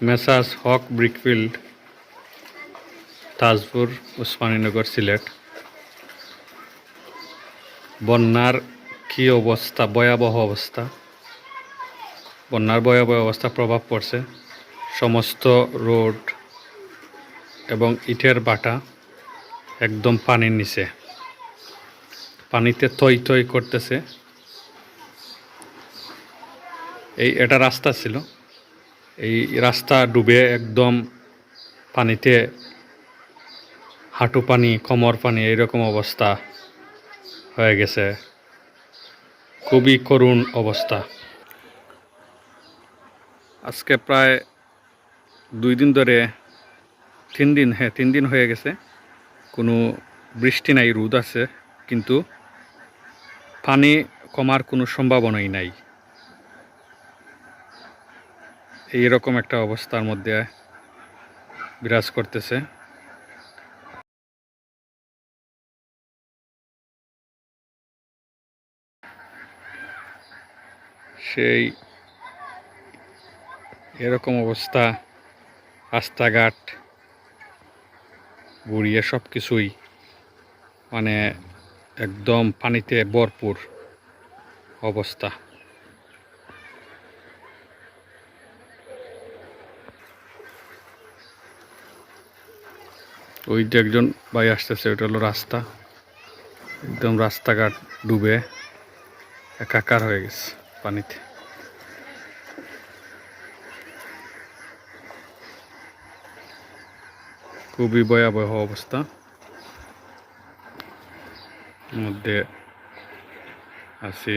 Messrs হক brickfield, Tajpur, Osmaninagar, Sylhet. বন্যার কি অবস্থা, ভয়াবহ অবস্থা। বন্যার ভয়াবহ অবস্থা প্রভাব পড়ছে। সমস্ত রোড এবং ইটের বাটা একদম পানির নিচে, পানিতে থই থই করতেছে। এটা রাস্তা ছিল, এই রাস্তা ডুবে একদম পানিতে হাঁটু পানি, কোমর পানি, এইরকম অবস্থা হয়ে গেছে। খুবই করুণ অবস্থা। আজকে প্রায় 2 দিন ধরে, 3 দিন হয়ে গেছে, কোনো বৃষ্টি নাই, রোদ আছে, কিন্তু পানি কমার কোনো সম্ভাবনাই নাই। এইরকম একটা অবস্থার মধ্যে বিরাজ করতেছে। সেই এরকম অবস্থা, রাস্তাঘাট বুড়িয়ে সব কিছুই মানে একদম পানিতে ভরপুর অবস্থা। ওই যে একজন ভাই আসতেছে, ওইটা হলো রাস্তা। একদম রাস্তাঘাট ডুবে একাকার হয়ে গেছে পানিতে। খুবই ভয়াবহ অবস্থা মধ্যে আছি।